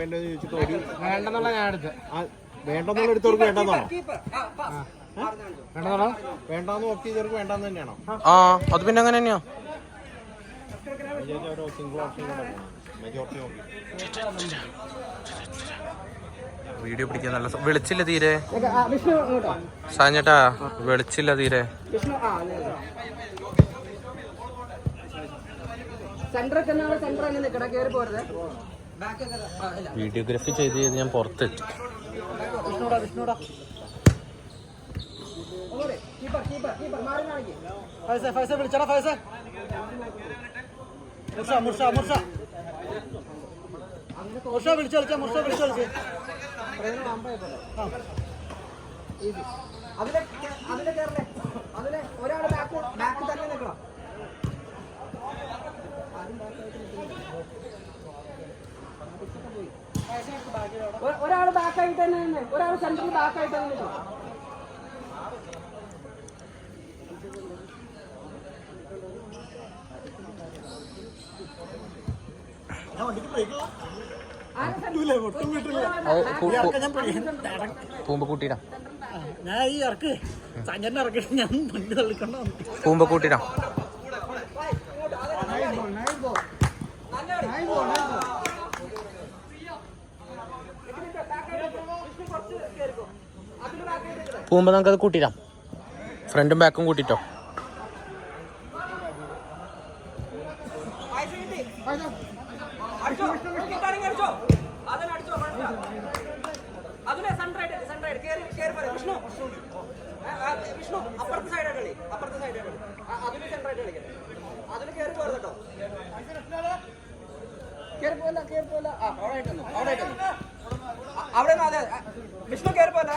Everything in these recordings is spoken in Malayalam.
വേണ്ടതെന്ന് ചോദിച്ചിട്ട് ഒരു വേണ്ടെന്നുള്ള ഞാൻ എടുത്ത് വേണ്ടെന്നുള്ള എടുത്തവർക്ക് വേണ്ടെന്നാണോ? വേണ്ടെന്നാണോ? വേണ്ടാന്ന് വർക്ക് ചെയ്തവർക്ക് വേണ്ടാന്ന് തന്നെയാണോ? ആ അത് പിന്നെ അങ്ങനെ തന്നെയാ. സിംഗിൾ ഓപ്ഷൻ മെജോറിറ്റി നോക്കി വീഡിയോ പിടിക്കാൻ നല്ല വെളിച്ചില്ല തീരെ. സാഞ്ഞേട്ടാ വെളിച്ചില്ല തീരെ. വീഡിയോഗ്രാഫി ചെയ്ത് ഞാൻ പുറത്തെത്തി. ഒരാള് ബാക്കായിട്ട് തന്നെ, ഒരാൾ സെന്ററിൽ ബാക്കായിട്ട് തന്നെ. പൂമ്പക്കൂട്ടിടാ ഞാൻ ഈ ഇറക്ക് സഞ്ജന്റെ ഇറക്കിട്ട് ഞാൻ വണ്ടി തള്ളിക്കൊണ്ടോ പൂമ്പക്കൂട്ടിടാ. പൂമ്പ നമുക്കത് കൂട്ടിടാം. ഫ്രണ്ടും ബാക്കും കൂട്ടിട്ടോ. അവിടെ വിഷ്ണു കയറി പോലെ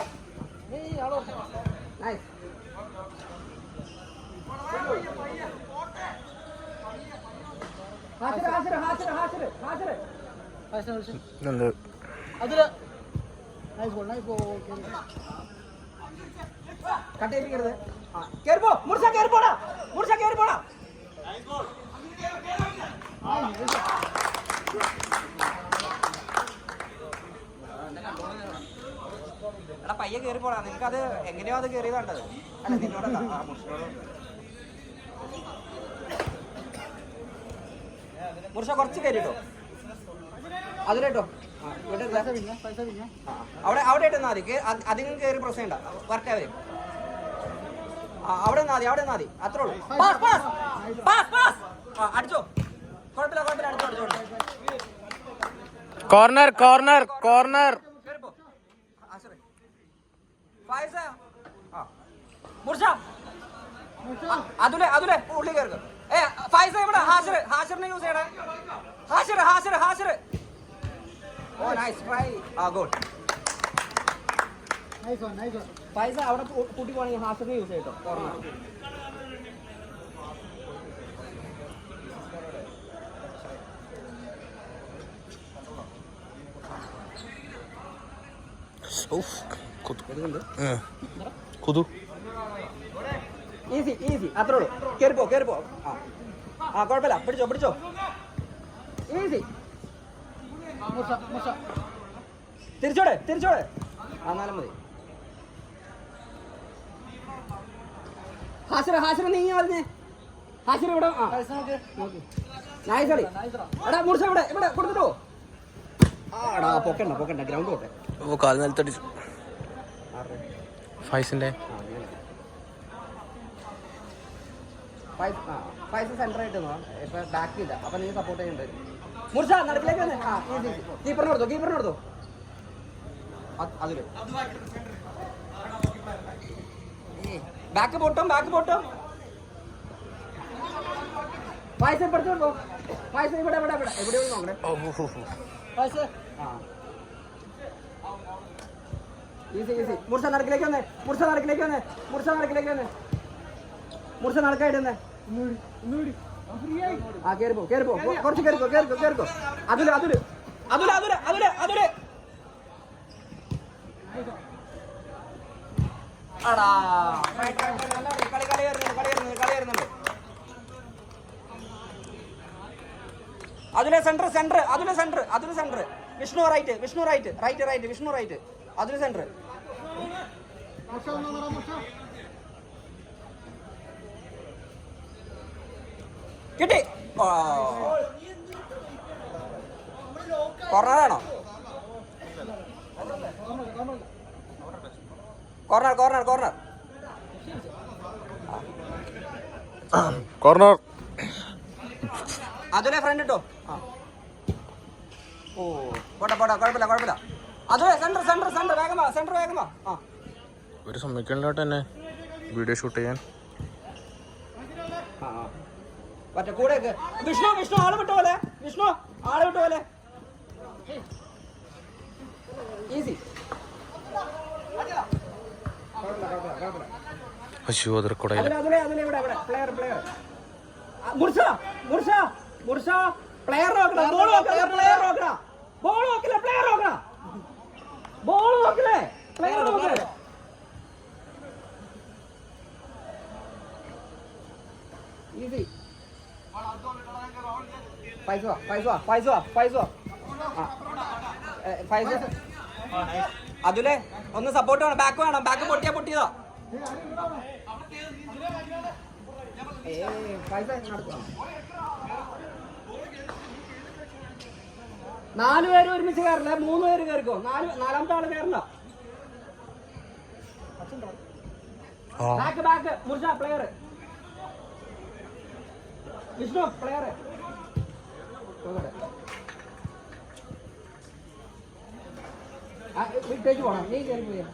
കട്ടേപ്പിക്കരുത്. കേറിപ്പോ മുർഷ, കേറിപ്പോടാ മുർഷ, കേറിപ്പോടാ. എടാ പയ്യെ കേറിപ്പോടാ. നിനക്ക് അത് എങ്ങനെയോ അത് കേറിയത് കണ്ടത് അല്ല നിന്നോടല്ല മുർഷ കുറച്ച് കയറിട്ടോ അതിലേട്ടോ. അവിടെ ഇട്ടെന്നാ മതി. അധികം കയറി പ്രശ്നം ഉണ്ട വരട്ടെ അവര്. അവിടെ നിന്നാ മതി അത്രേ ഉള്ളൂ. അടിച്ചോ, കുഴപ്പമില്ല അടിച്ചോ. Corner corner corner. അതുലെ ഉള്ളി കയറുക. ഫൈസ ഇവിടെ ഹാഷിറിനെ യൂസ് ചെയ്യണേ. ഹാഷിർ. ഓ നൈസ് ട്രൈ. ഗുഡ്. ഫൈസ അവിടെ കൂട്ടി പോകണമെങ്കിൽ ഹാഷിറിനെ യൂസ് ചെയ്യട്ടോ. കോർണർ ഈസി അത്രേ ഉള്ളൂ. കേറിപ്പോ കുഴപ്പമില്ല. പിടിച്ചോ ഈസി. തിരിച്ചോടെ എന്നാലും മതി. ഹാസിർ നീങ്ങി പറഞ്ഞേ. ഹാസിർ ഇവിടെ നൈസ് കളി. എടാ മുർഷ ഇവിടെ കൊടുത്തിട്ടോ. ആടാ പൊക്കണ്ട ഗ്രൗണ്ട് പോട്ടെ. കാല് നിലത്തടിച്ചു. ഫൈസിന്റെ പൈസ സെന്റർ ആയിട്ട് ഇപ്പൊ ബാക്ക് ഇല്ല. അപ്പൊ നീ സപ്പോർട്ട് ചെയ്യുന്നുണ്ട്. മുർഷ നടക്കിലേക്ക് വന്നേ. കീപ്പറിന് കൊടുത്തോ. അതില് ബാക്ക് പൊട്ടും. പൈസ പഠിച്ചോ. പൈസ ഇവിടെ നോക്കണേ. ഈസി മുർഷ നടക്കിലേക്ക് വന്നേ. മുർഷ നടക്കായിട്ട് വന്നേ. കേറിപ്പോ കുറച്ച് കേറിക്കോ. അതില് ആടാ കളി വരുന്നുണ്ട്. അതിലെ centre Vishnu right Vishnu right അതിന് സെന്റർ കിട്ടി. കോർണറാണോ? കോർണർ അതിലെ ഫ്രണ്ട് ഇട്ടോ. ഓ പോട്ടെ കുഴപ്പമില്ല. അതിലെ സെന്റർ വേഗമാ. ഒരു സമ്മതിക്കണ്ടോട്ട് തന്നെ വീഡിയോ ഷൂട്ട് ചെയ്യാൻ. മറ്റേ കൂടെ വിഷ്ണു ആള് വിട്ട പോലെ ഈസി. പശു അതിർക്കുടയില്ല. പ്ലെയർ മുർഷ പ്ലെയർ നോക്കണ ഈസി. അതുലെ ഒന്ന് സപ്പോർട്ട് വേണം. ബാക്ക് പൊട്ടിയതാ. നാല് പേര് ഒരുമിച്ച് കയറില്ല, 3 പേര് കയറിക്കോ. നാലാമത്തെ ആള് കയറണ്ട. Back Mursha player, Vishnu player. വിട്ടേക്ക് പോണം. നീ കയറി പോയാ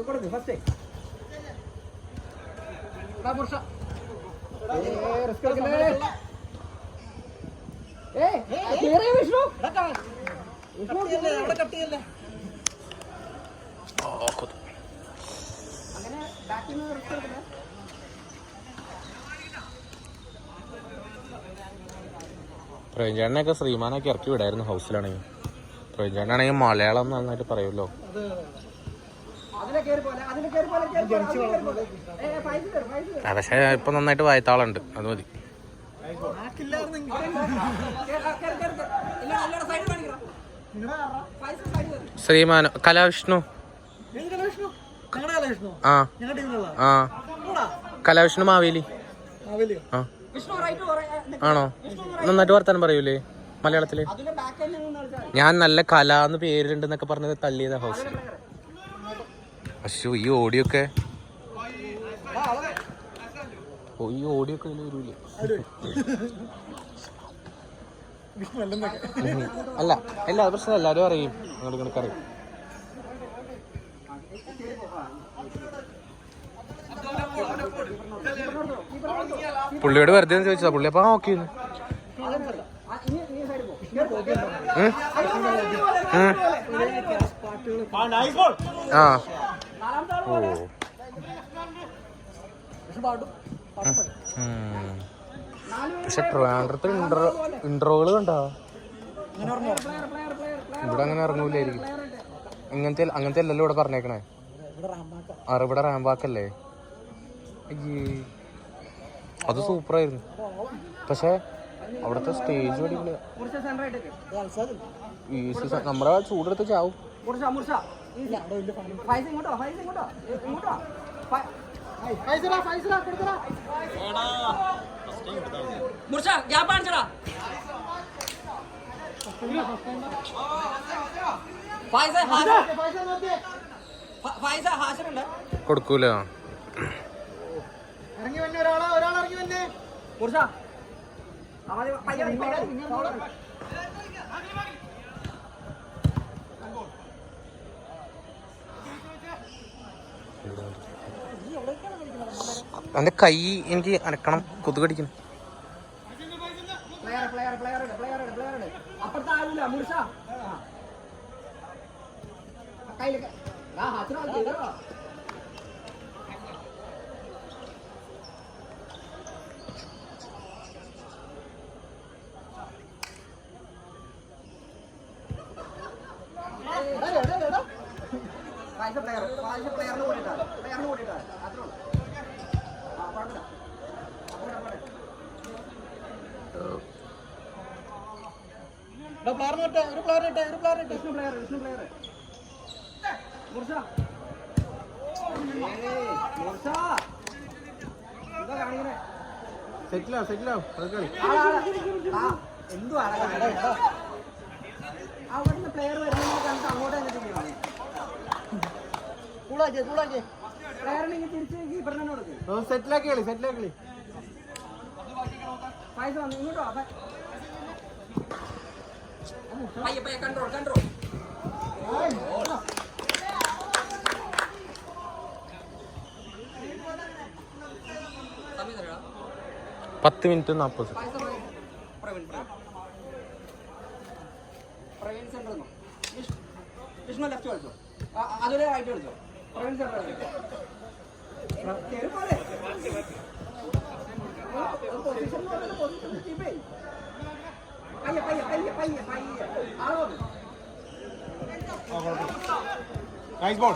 കൊടുക്ക് ഫസ്റ്റ്. വിഷ്ണു അങ്ങനെ ബാക്കിൽ നിന്ന് റിസ്ക് എടുക്കില്ല. പ്രവീൺചേട്ടനെയൊക്കെ ശ്രീമാനൊക്കെ ഇറക്കി വിടായിരുന്നു ഹൗസിലാണെങ്കിൽ. പ്രവീൺചേട്ടനാണെങ്കിൽ മലയാളം നന്നായിട്ട് പറയുമല്ലോ. പക്ഷേ ഇപ്പൊ നന്നായിട്ട് വായത്താളുണ്ട്, അത് മതി. ശ്രീമാനോ കലാവിഷ്ണു. ആ കലാവിഷ്ണു മാവേലി. ആ ആണോ? നന്നായിട്ട് വർത്താനം പറയൂലേ മലയാളത്തില്? ഞാൻ നല്ല കല എന്ന് പേരുണ്ടെന്നൊക്കെ പറഞ്ഞത് തള്ളിയതാ ഹൗസിൽ. പക്ഷേ ഈ ഓഡിയോ ഒക്കെ വരൂലേ? അല്ല എല്ലാ പ്രശ്നം എല്ലാരും അറിയും, അങ്ങോട്ട് അറിയും. പുള്ളിയോട് വെറുതെ ചോദിച്ചതാ, പുള്ളി അപ്പൊ ഓക്കെ. പക്ഷെ ട്രിവാൻഡ്രത്ത് ഇൻട്രോകൾ കണ്ടോ? ഇവിടെ അങ്ങനെ ഇറങ്ങൂലായിരിക്കും. അങ്ങനത്തെ അല്ലല്ലോ ഇവിടെ പറഞ്ഞേക്കണേ. ഇവിടെ റാംബാക്കല്ലേ? അത് സൂപ്പറായിരുന്നു. പക്ഷെ അവിടുത്തെ സ്റ്റേജ് അടിപൊളിയാ. നമ്മുടെ ചൂടെടുത്ത് ചാവും. കൊടുക്കൂല. എന്റെ കൈ എനിക്ക് അനക്കണം, കൊതുകടിക്കണം. ഒരു പ്ലെയർ ഇട്ടെ വിഷ്ണു പ്ലെയർ മൂർച്ച എന്താ കാണിക്കണേ സെറ്റിലാവും കളി എന്തുവാണ് അവിടുന്ന് പ്ലെയർ വരുന്നത് കണ്ടിട്ട് അങ്ങോട്ട് തന്നെ ചെയ്യണം കൂളാക്കി പ്ലെയറിനെ തിരിച്ച് കീപ്പറിനെ കൊടുക്കും സെറ്റിലാക്കി കളി പൈസ വന്നു ഇങ്ങോട്ടോ പയ്യെ control 10 minute 40 Praveen centre Vishnu left കളിച്ചോ അതൊരു റൈറ്റ് കളിച്ചോ Praveen centre nice ball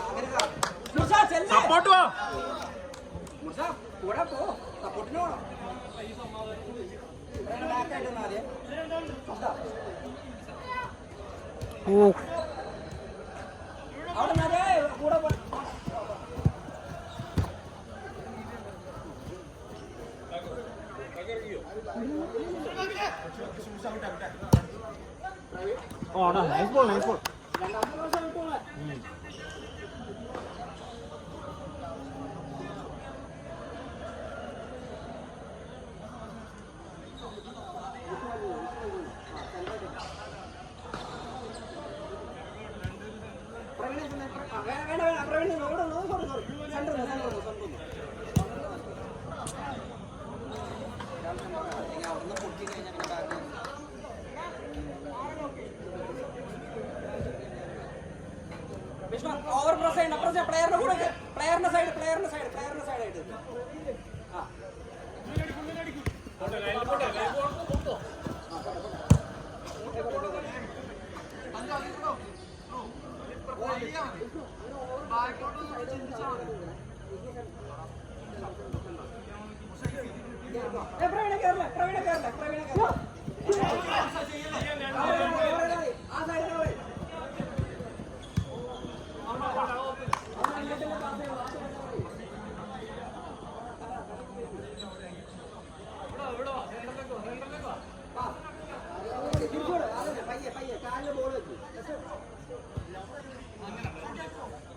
support വാ കൂടെ പോ സപ്പോർട്ടിന് പോണം ബാക്കായിട്ട് ആദ്യം അവിടെ കൂടെ പോ നൈസ് ബോൾ ഓവർ പ്രസ് ചെയ്യണ്ട പ്ലെയറിന്റെ കൂടെ പ്ലെയറിന്റെ സൈഡ് ആയിട്ട് പ്രവീണ കേരള ആ സൈഡിൽ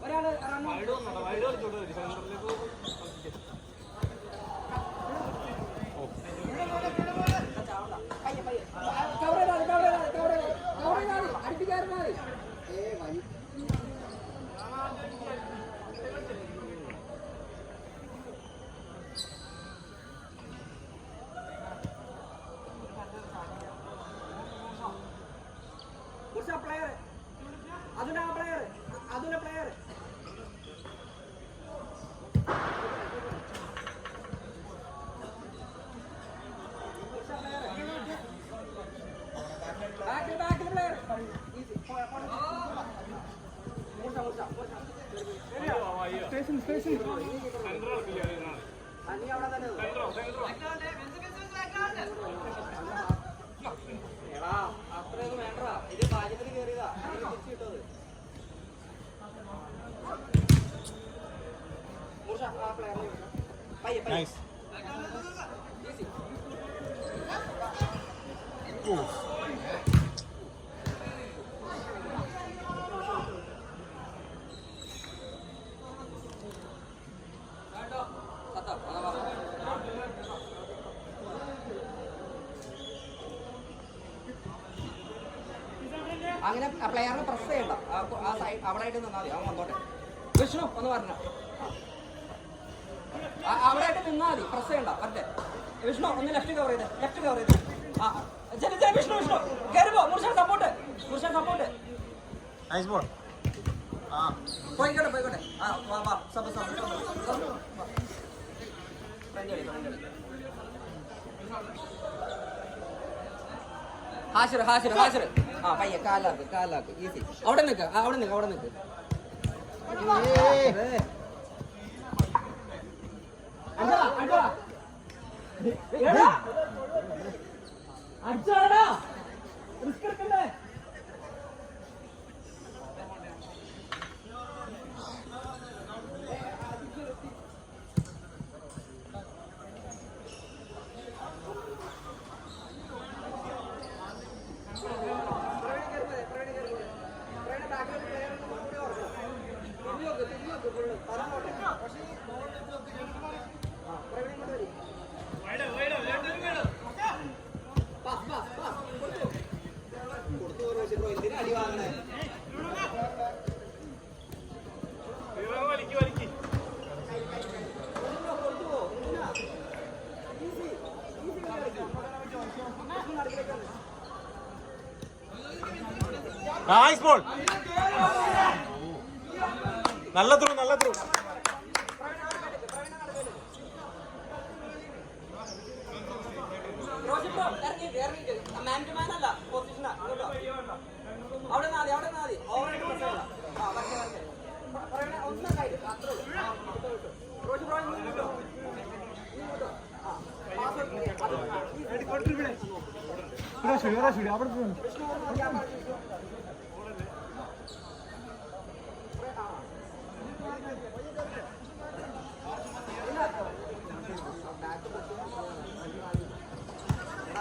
ഒരാള് അടുപ്പിക്കാരനായി പ്ലെയർ അതിലെ പ്ലെയർ ബാക്കിൽ പ്ലെയർ നീ അവിടെ തന്നെ എടാ അത്രയൊന്നും വേണ്ടടാ ഇത് ഭാഗ്യത്തിന് കയറിയതാ തിരിച്ചു കിട്ടത് മൂർഷ ആ പ്ലെയറിനെ പയ്യെ അങ്ങനെ പ്ലെയറിനെ പ്രസ് ചെയ്യണ്ട ആ സൈഡ് അവിടെ ആയിട്ട് നിന്നാൽ മതി അവൻ വന്നോട്ടെ വിഷ്ണു ഒന്ന് പറഞ്ഞ അവിടെ ആയിട്ട് നിന്നാൽ മതി പ്രസ് ചെയ്യണ്ട മറ്റേ വിഷ്ണു ഒന്ന് ലെഫ്റ്റ് കവർ ചെയ്ത് ആ വിഷ്ണു കയറിപ്പോ മുർഷ സപ്പോർട്ട് നൈസ് ബോൾ പോയിക്കോട്ടെ ആ വാ സബ് ഹാഷിർ ആ പയ്യെ കാലാക്ക് ഈസി അവിടെ നിൽക്ക് അടിച്ചോടാ റിസ്ക് എടുക്കണ്ടേ അടി വാങ്ങണേ. Nice ball. നല്ല ത്രൂ, നല്ല ത്രൂ.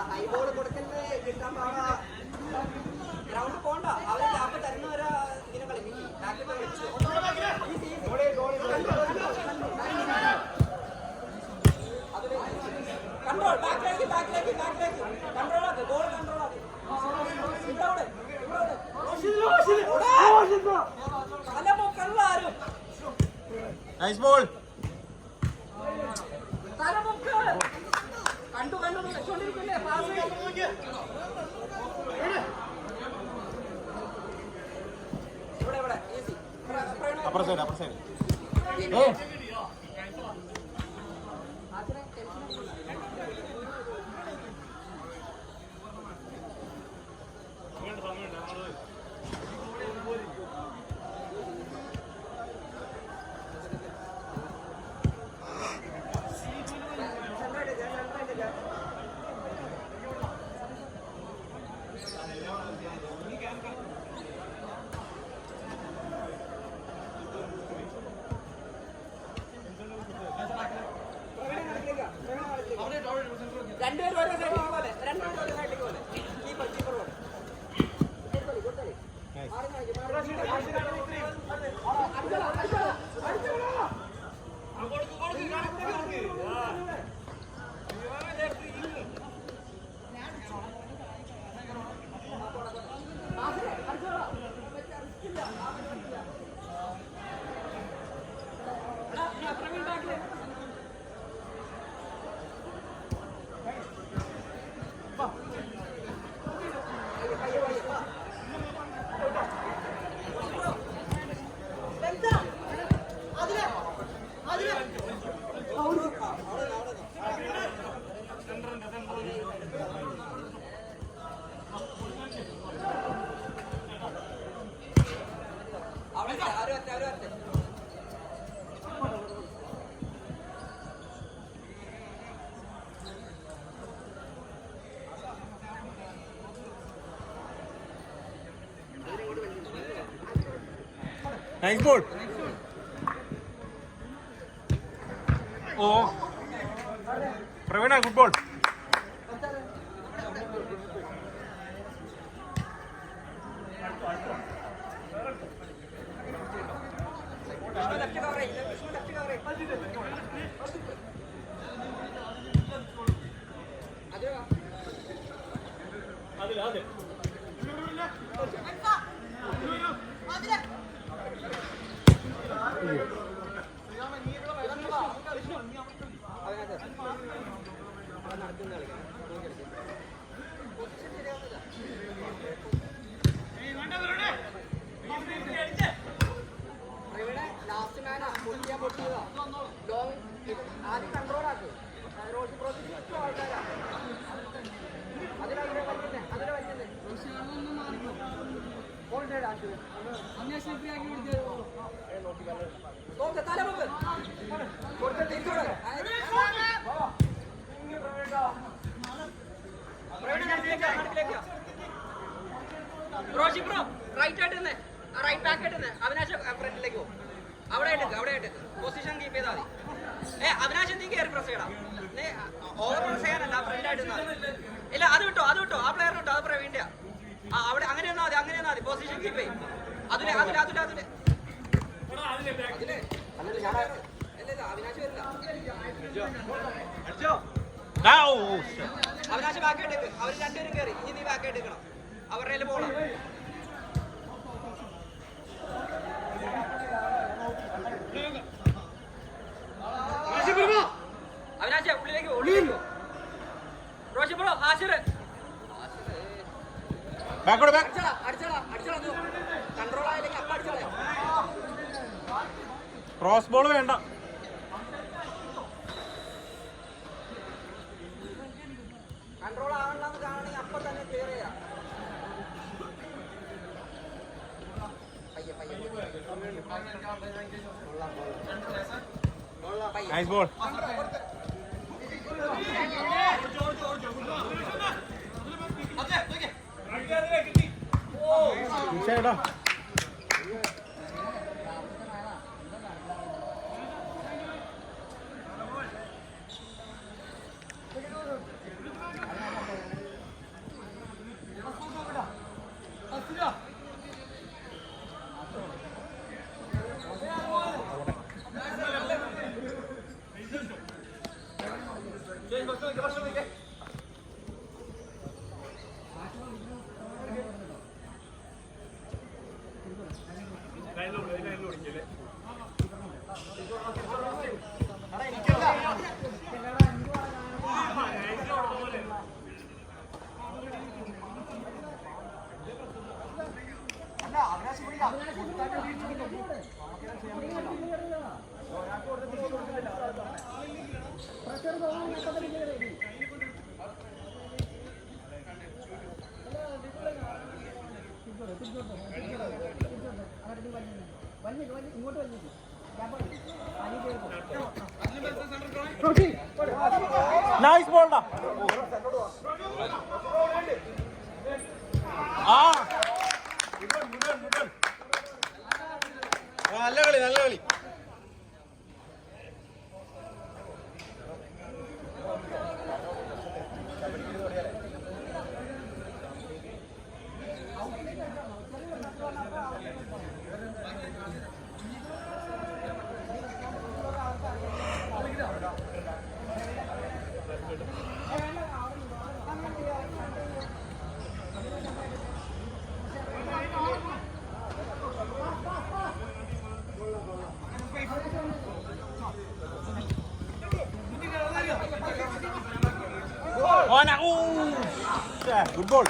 ഹൈബോൾ കൊടുക്കല് കിട്ടാൻ പാടാ. ഗ്രൗണ്ടിൽ പോണ്ട, അവരെ ലാപ്പ് തരുന്നവരെ ഇതിനെ കളിക്കും. കൺട്രോൾ, ബാക്കിലേക്ക് ബാക്കിലേക്ക് ബാക്കിലേക്ക് കൺട്രോൾ ആക്ക്, ഗോൾ കൺട്രോൾ ആക്ക്. തല പൊക്കല്ല ആരും. Nice ball. തല പൊക്ക കണ്ടു കണ്ടു വെച്ചോണ്ടിരിക്കില്ലേ പാസ്. ഇവിടെ ഇവിടെ ഈസി. അപ്പുറ സൈഡ്, അപ്പുറ സൈഡ്. രണ്ടുപേരും ഓരോ സൈഡിലേക്ക് പോലെ, രണ്ടുപേരും ഓരോ സൈഡിലേക്ക് പോലെ. കീപ്പർ കീപ്പർ പോലെ. Nice ball. ഓ പ്രവീണ, ഗുഡ് ബോൾ. ലാസ്റ്റ് മാനാ പൊട്ടിയാ പൊട്ടിയതാ. ലോങ് ആദ്യം കൺട്രോൾ ആക്ക്. റോഡ് പ്രോജക്റ്റ് ആൾക്കാരാ അതിലെ വരുന്നേ, അതിലെ വരുന്നേ. നോക്ക് തല നോക്ക് കൊടുത്തിട്ട് റൈറ്റ് ആയിട്ട് തന്നെ, റൈറ്റ് ബാക്ക് ആയിട്ട് തന്നെ. അവിനാശ് ഫ്രണ്ടിലേക്ക് പോകും. അവിടെ ആയിട്ട് പൊസിഷൻ കീപ്പ് ചെയ്താൽ മതി. അവിനാശ് നീ കയറി പ്രസ് ചെയ്യണം. ഓവർ പ്രസ് ചെയ്യാനല്ല, ഫ്രണ്ട് ആയിട്ട് ഇല്ല. അത് വിട്ടോ ആ പ്ലെയർ വിട്ടോ, അത് പ്രവീണ്ട. അവിടെ അങ്ങനെ വന്നാൽ മതി. പൊസിഷൻ കീപ്പ് ചെയ്യും. അതിലെ അവിനാശ് വരില്ല. അവിനാശ് ബാക്ക് ആയിട്ട് അവർ രണ്ടുപേരും കയറി. ഇനി നീ ബാക്ക് ആയിട്ട് നിൽക്കണം. അവരുടെ പോകണം. കൺട്രോൾ ആയില്ലെങ്കിൽ അപ്പം അടിച്ചോളാം. ക്രോസ് ബോൾ വേണ്ട. കൺട്രോൾ ആവണ്ടെന്ന് കാണണമെങ്കിൽ അപ്പം തന്നെ ക്ലിയർ ചെയ്യാം. Nice ball. ചേട്ടാ നൈസ് ബോൾടാ. നല്ല കളി, നല്ല കളി. Good ball.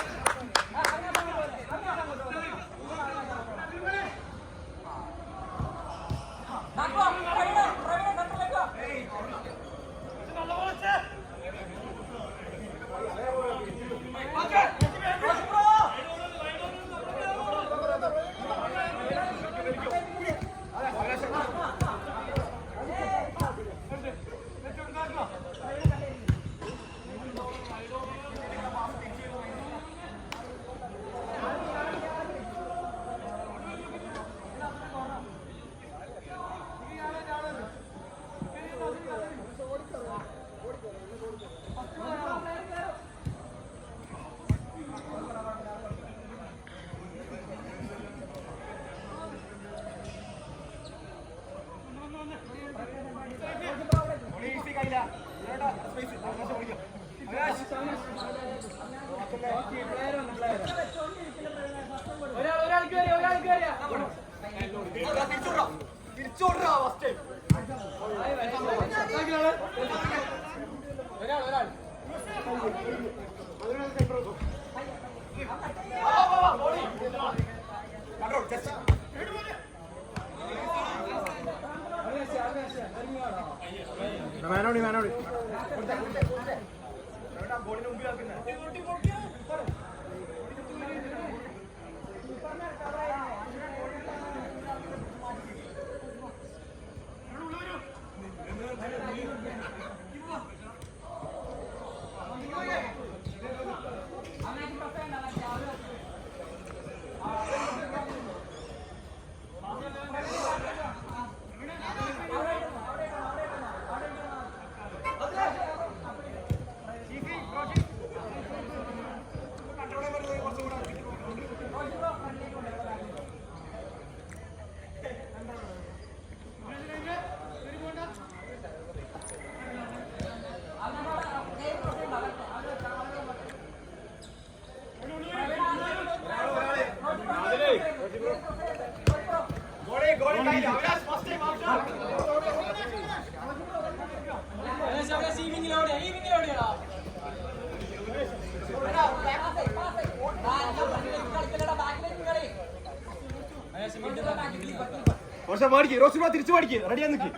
മാനോടി മാനോടി കളിക്കലടാ ബാക്കിലേക്ക് തിരിച്ചു പഠിക്കുക റെഡിയാ നിൽക്കി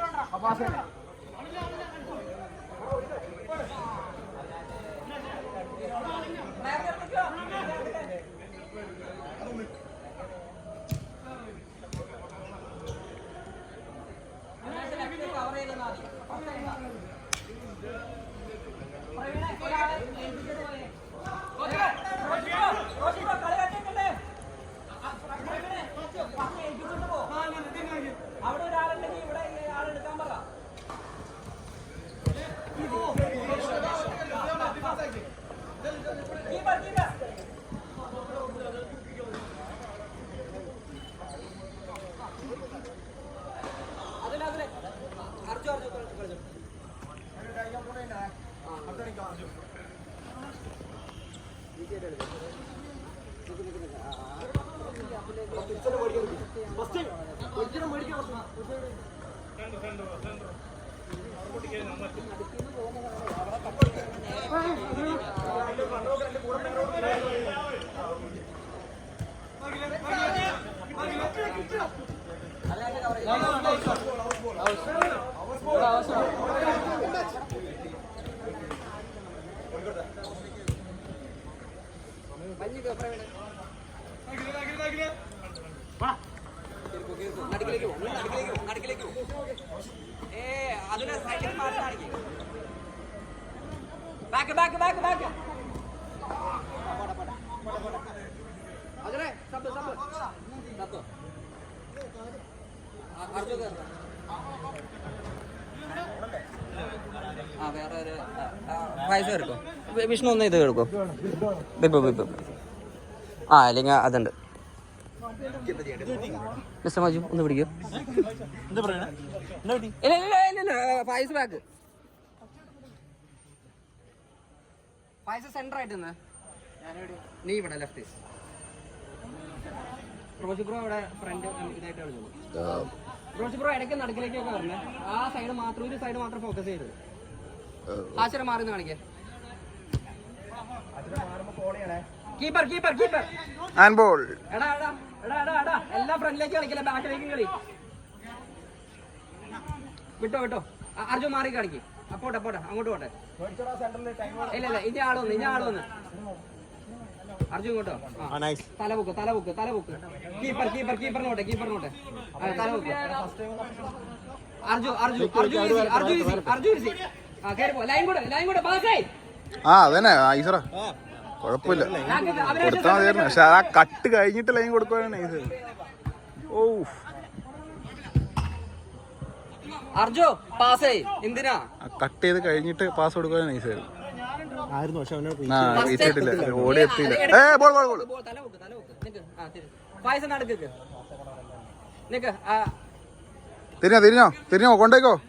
അവിടെ ഒരാളുണ്ടെങ്കിൽ ഇവിടെ ആളെടുക്കാൻ പറ. വിഷ്ണു ഒന്ന് ഇത് എടുക്കോ അല്ലെങ്കിൽ അതുണ്ട് മിസ്റ്റർ മജു ഒന്ന് പിടിക്കോ ഇല്ല പൈസ ബാക്ക് പൈസ സെന്റർ ആയിട്ട് നീ ഇവിടെ ലെഫ്റ്റ് റോജി ബ്രോ ഇവിടെ ഫ്രണ്ട് ഇതായിട്ട് കളിച്ചോളൂ റോജി ബ്രോ ഇടയ്ക്ക് നടുക്കിലേക്കൊക്കെ വരണേ ആ സൈഡ് മാത്രം ഒരു സൈഡ് മാത്രം ഫോക്കസ് ചെയ്തത് ആശ്ചര്യം മാറി കാണിക്കേ keeper keeper keeper hand ball എടാ എടാ എടാ എടാ എടാ എല്ലാം ഫ്രണ്ടിലേക്ക് കളിക്കില്ല ബാക്കിലേക്ക് കളി വിട്ടോ വിട്ടോ അർജുൻ മാറി കാണിക്ക് അപ്പോട്ടെ പോട്ടെ അങ്ങോട്ട് പോട്ടെ ഇല്ല ഇല്ല ഇനി ആളൊന്ന് അർജുൻ ഇങ്ങോട്ടോ തലപൊക്ക് തലപൊക്ക് തലപൊക്ക് കീപ്പർ കീപ്പർ കീപ്പറിനോട്ടെ കീപ്പറിനോട്ടെ തലപൊക്ക് അർജുൻ ലൈൻ കൂടെ പാസ്സായി അതന്നെ ഈശ്വര കുഴപ്പമില്ല കൊടുത്താൽ മതിയായിരുന്നു പക്ഷെ ആ കട്ട് കഴിഞ്ഞിട്ട് ലൈൻ കൊടുക്കുവാണ് ഓ അർജു പാസ് എന്തിനാ കട്ട് ചെയ്ത് കഴിഞ്ഞിട്ട് പാസ് കൊടുക്കാൻ നൈസായിരുന്നു വീട്ടിട്ടില്ല ഓടി എത്തിയില്ല തിരിഞ്ഞോ കൊണ്ടേക്കോ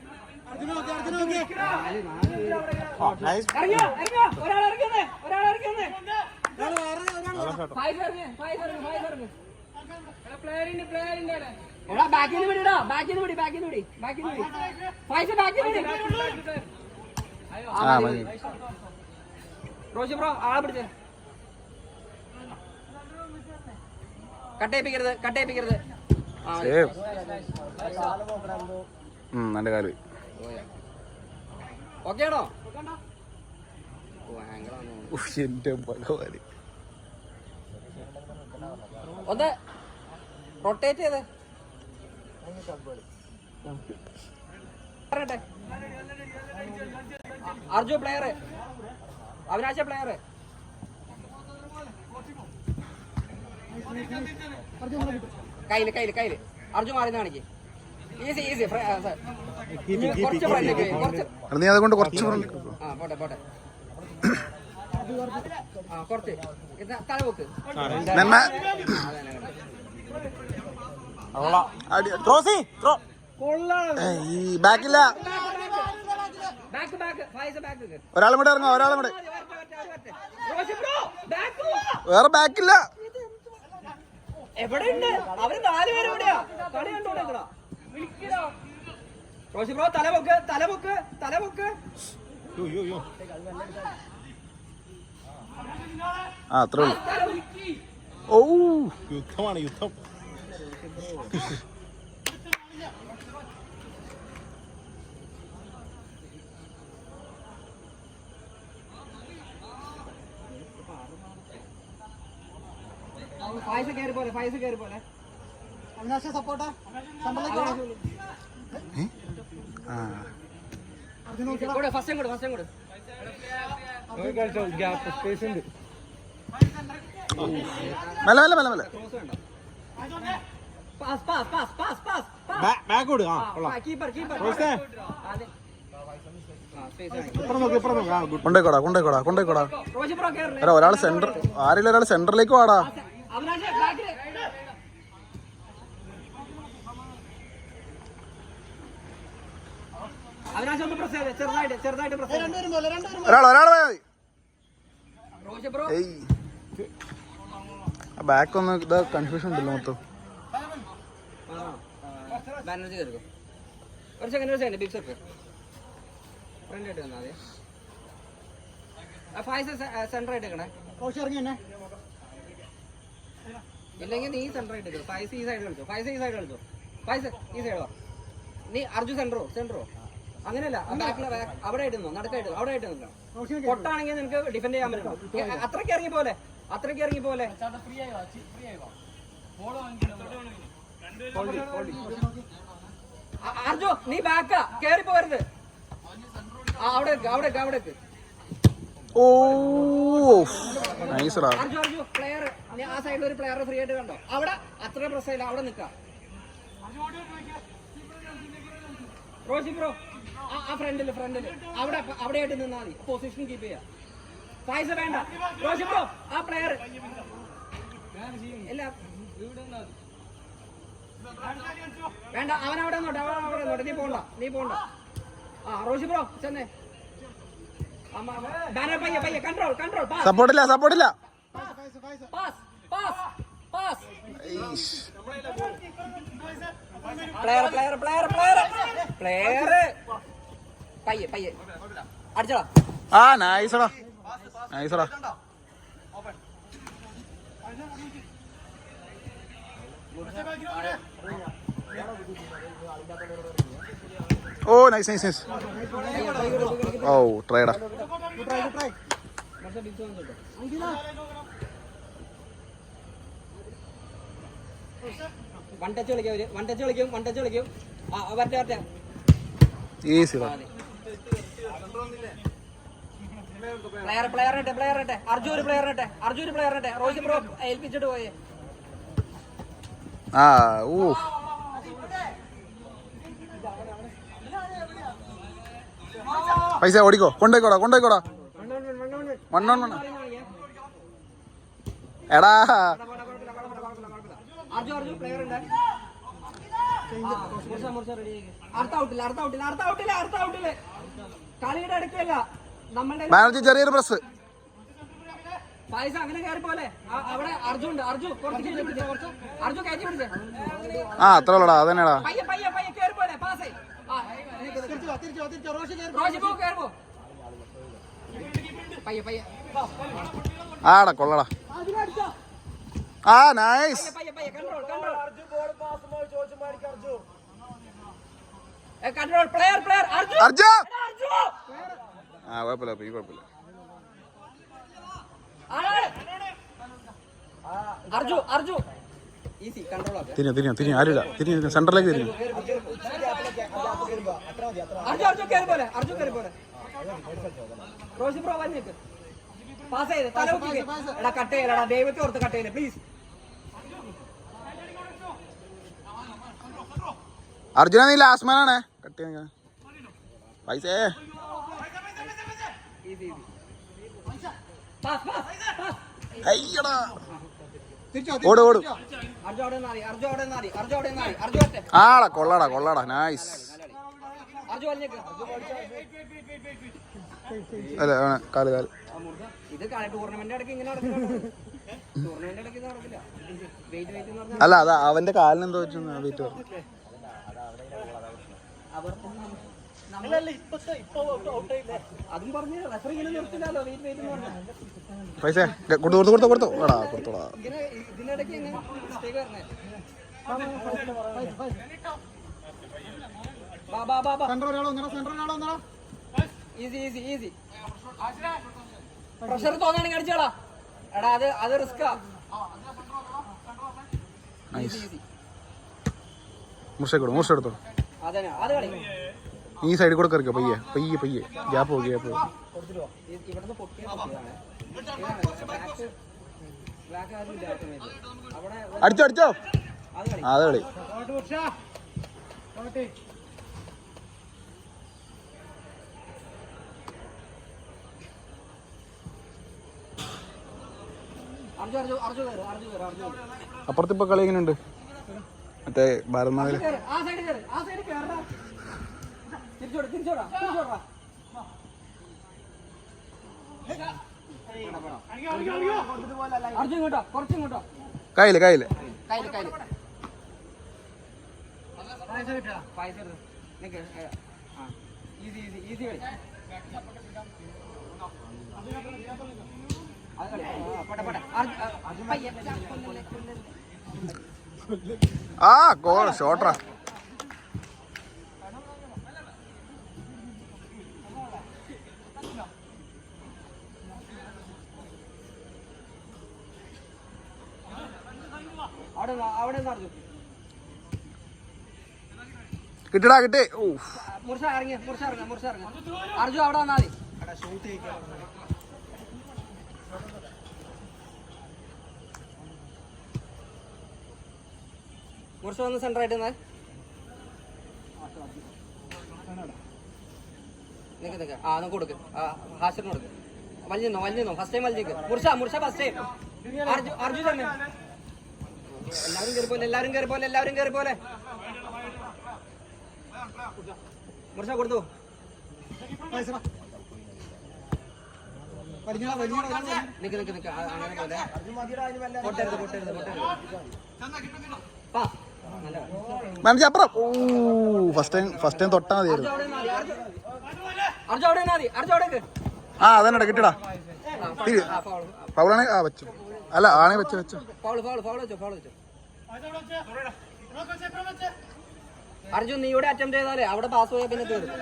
റോഷി ബ്രോ ആളെ പിടിച്ചേ കട്ടയിപ്പിക്കരുത് നല്ല കാല് ഓക്കെ ആണോ എന്റെ ഭഗവാന് ഒന്ന് റൊട്ടേറ്റ് ചെയ്തേ അർജു പ്ലെയർ അവിനാശ പ്ലെയർ കയ്യില് അർജു മാറി കാണിക്ക് ഈസി നീ അതുകൊണ്ട് കുറച്ച് പോട്ടെ കുറച്ച് തലവെക്ക് ബാക്കില്ല ഒരാളും കൂടെ ഇറങ്ങോ വേറെ ബാക്കില്ല എവിടെയുണ്ട് അവര് 4 പേര് എവിടെയാ കളി കണ്ടോളാ റോഷി ബ്രോ തലപൊക്ക് അത്രേ ഉള്ളൂ ഓ യുദ്ധമാണ് യുദ്ധം ഫൈസ് കയറി പോലെ അവിനാശ സപ്പോർട്ടാ ഫസ്റ്റ് കൂടെ ഗ്യാപ്പ് സ്പേസ് ഉണ്ട്. മെല്ലെ മെല്ലെ മെല്ലെ മെല്ലെ. പാസ് ബാക്ക് കൊടു. ആ കൊള്ളാം. കീപ്പർ റോസ്റ്റേ. ഇപ്പുറം നോക്ക്. ആ ഗുഡ്. കൊണ്ടേക്കോടാ റോജി ബ്രോ കേറി എടാ ഒരാൾ സെന്റർ ആരെങ്കിലും ഒരാൾ സെന്ററിലേക്ക് വാടാ. അവിനാശ് ബാക്കില് അവിനാശ് ഒന്ന് പ്രസ് ചെയ്ത് ചെറുതായിട്ട് പ്രസ് ചെയ്ത് രണ്ടുപേരും പോലെ ഒരാൾ പോയാൽ മതി. റോജി ബ്രോ ഏയ് ആ ബാക്ക് ഒന്ന് ഇത് കൺഫ്യൂഷൻ ഉണ്ടല്ലോ മൊത്തം. ബാനർജി കയറിക്കോ. ഒരു സെക്കൻഡ് ബിഗ് സർഫ് ഫ്രണ്ട് ആയിട്ട് വന്നാൽ മതി. ഫൈസ് സെന്റർ ആയിട്ട് വെക്കണേ. റോഷി ഇറങ്ങി തന്നെ ഇല്ലെങ്കിൽ നീ സെന്റർ ആയിട്ട് വെക്കും. ഫൈസ് ഈ സൈഡ് കളിച്ചോ. ഫൈസ് ഈ സൈഡ് വാ. നീ അർജു സെന്ററോ അങ്ങനെയല്ല. ബാക്കിലെ അവിടെ ആയിട്ട് നിന്നോ. നടക്കായിട്ട് അവിടെ ആയിട്ട് നിന്നോ. പൊട്ടാണെങ്കിൽ നിനക്ക് ഡിഫെൻഡ് ചെയ്യാൻ പറ്റും. അത്രയ്ക്ക് ഇറങ്ങി പോലെ അർജു നീ ബാക്കാ കേറി പോരുത്. അവിടെ ഓ നൈസ്റാ. അർജു പ്ലെയർ ആ സൈഡിൽ ഒരു പ്ലെയർ ഫ്രീ ആയിട്ട് കണ്ടോ. അവിടെ അത്ര പ്രശ്നമില്ല. അവിടെ നിൽക്കാം. റോഷി ബ്രോ ആ ഫ്രണ്ടില് അവിടെ ആയിട്ട് നിന്നാ മതി. പൊസിഷൻ കീപ്പ് ചെയ്യാം. പൈസ വേണ്ട. റോഷി ബ്രോ ആ പ്ലെയർ ഇല്ല വേണ്ട. അവൻ അവിടെ നോട്ടെ. നീ പോണ്ട. ആ റോഷി ബ്രോ ചെന്നേ. ബാനർ പയ്യെ കൺട്രോൾ സപ്പോർട്ടില്ല പാസ് പ്ലെയർ പയ്യെ അടിച്ചോളാം. ആ നൈസ്റാ. ഓ നൈസ്. ഓ ട്രൈഡാ. വൺ ടച്ച് കളിക്കും. വരട്ടെ ഈസി. പ്ലെയർ ഇട്ടെ. അർജു ഒരു പ്ലെയർ ഇട്ടെ. റോഷി ബ്രോ ഏൽപ്പിച്ചിട്ട് പോയേ. ആ ഊ പൈസ ഓടിക്കോ. കൊണ്ടേക്കോടാ 1-on-1 എടാ. അർജു പ്ലെയർ ഉണ്ട്. അടുത്ത ഔട്ടില്ല. കളിയുടെ അടുക്കല്ല നമ്മളുടെ ബാനർജി ചെറിയൊരു പ്രസ്. പൈസ അങ്ങനെ കയറി പോലെ. അവിടെ അർജു കയറ്റി പിടിച്ചേ. ആ അത്ര ഉള്ളടാ അതന്നെടാ. പയ്യെ കയറി പോലെ. പാസ് റോഷി ബ്രോ കയറുമ്പോ പയ്യെ ആടാ കൊള്ളടാ. ആ നൈസ്. Control player Arju. ആ കുഴപ്പമില്ല. അർജു ഈസി കൺട്രോൾ ആക്കുക. തിരിഞ്ഞു ആരില്ല. സെന്ററിലേക്ക് തിരിഞ്ഞു. അർജു കയറി പോലെ. റോഷി ബ്രോ വന്നേക്ക്. പാസ് ചെയ്ത് തല കുത്തിക്ക്. എടാ കട്ട് ചെയ്യലടാ. ദൈവത്തെ ഓർത്ത് കട്ട് ചെയ്യല്ലേ പ്ലീസ്. അർജുന നീ ലാസ്റ്റ് മാനാണ്. കട്ട് ചെയ്യാൻ പൈസേ. അയ്യടാ ഓട്. ആടാ കൊള്ളടാ നൈസ്. അല്ല കാല് ഇത് ടൂർണമെന്റ് ഇടയ്ക്ക് ഇങ്ങനെ നടക്കില്ല. അല്ല അതാ അവന്റെ കാലിന് എന്തോ വെച്ചു വെയിറ്റ് പറഞ്ഞു. അതും പറഞ്ഞ് റെഫറി ഇങ്ങനെ നിർത്തില്ലല്ലോ. വെയിറ്റ് പൈസ കൊടുത്തോടാ. ഇതിനിടയ്ക്ക് എങ്ങനെ മിസ്റ്റേക്ക് പറഞ്ഞേ. ഈസി പ്രഷർ തോന്നാണെങ്കിൽ അടിച്ചോളാ എടാ അത് റിസ്കാ. മുറിച്ചെടുത്തോ. അതന്നെ അത് കളി. ഈ സൈഡിൽ കൂടെ കറിക്കോ. പയ്യെ ഗ്യാപ്പ് പോകും. ഇവിടുന്ന് പൊട്ടിയ അടിച്ചോ അത് കളി. അപ്പുറത്തിപ്പോ കളി എങ്ങനെയുണ്ട്? മറ്റേ ഭാരതമാതിരി കയ്യില് ആ ഗോൾ ഷോട്ടറാ. കിട്ടടാ കിട്ടി. മുർഷ ഇറങ്ങി അർജു അവിടെ വന്നാ മതി. മുർഷ വന്ന് സെന്റർ ആയിട്ട് നമുക്ക് കൊടുക്ക്. ഹാസിറിന് കൊടുക്ക്. വലിഞ്ഞോ ഫസ്റ്റ് ടൈം വലിഞ്ഞേക്ക്. Mursha first time. അർജു തന്നെ. എല്ലാവരും കയറി പോലെ മുർഷ കൊടുത്തു. നിക്ക് അങ്ങനെ പോലെ പൊട്ടരുത്. മനസ്സിൽ അപ്പുറം. ഫസ്റ്റ് ടൈം തൊട്ടാ മതിയായിരുന്നു. ആ അതന്നെ കിട്ടടാ. ഫൗളാണെ വെച്ചു. അല്ല ആണെ വെച്ചു. അർജുൻ നീ ഇവിടെ അറ്റംപ്റ്റ് ചെയ്താലേ അവിടെ പാസ് പോയാൽ പിന്നെ തീർന്നു.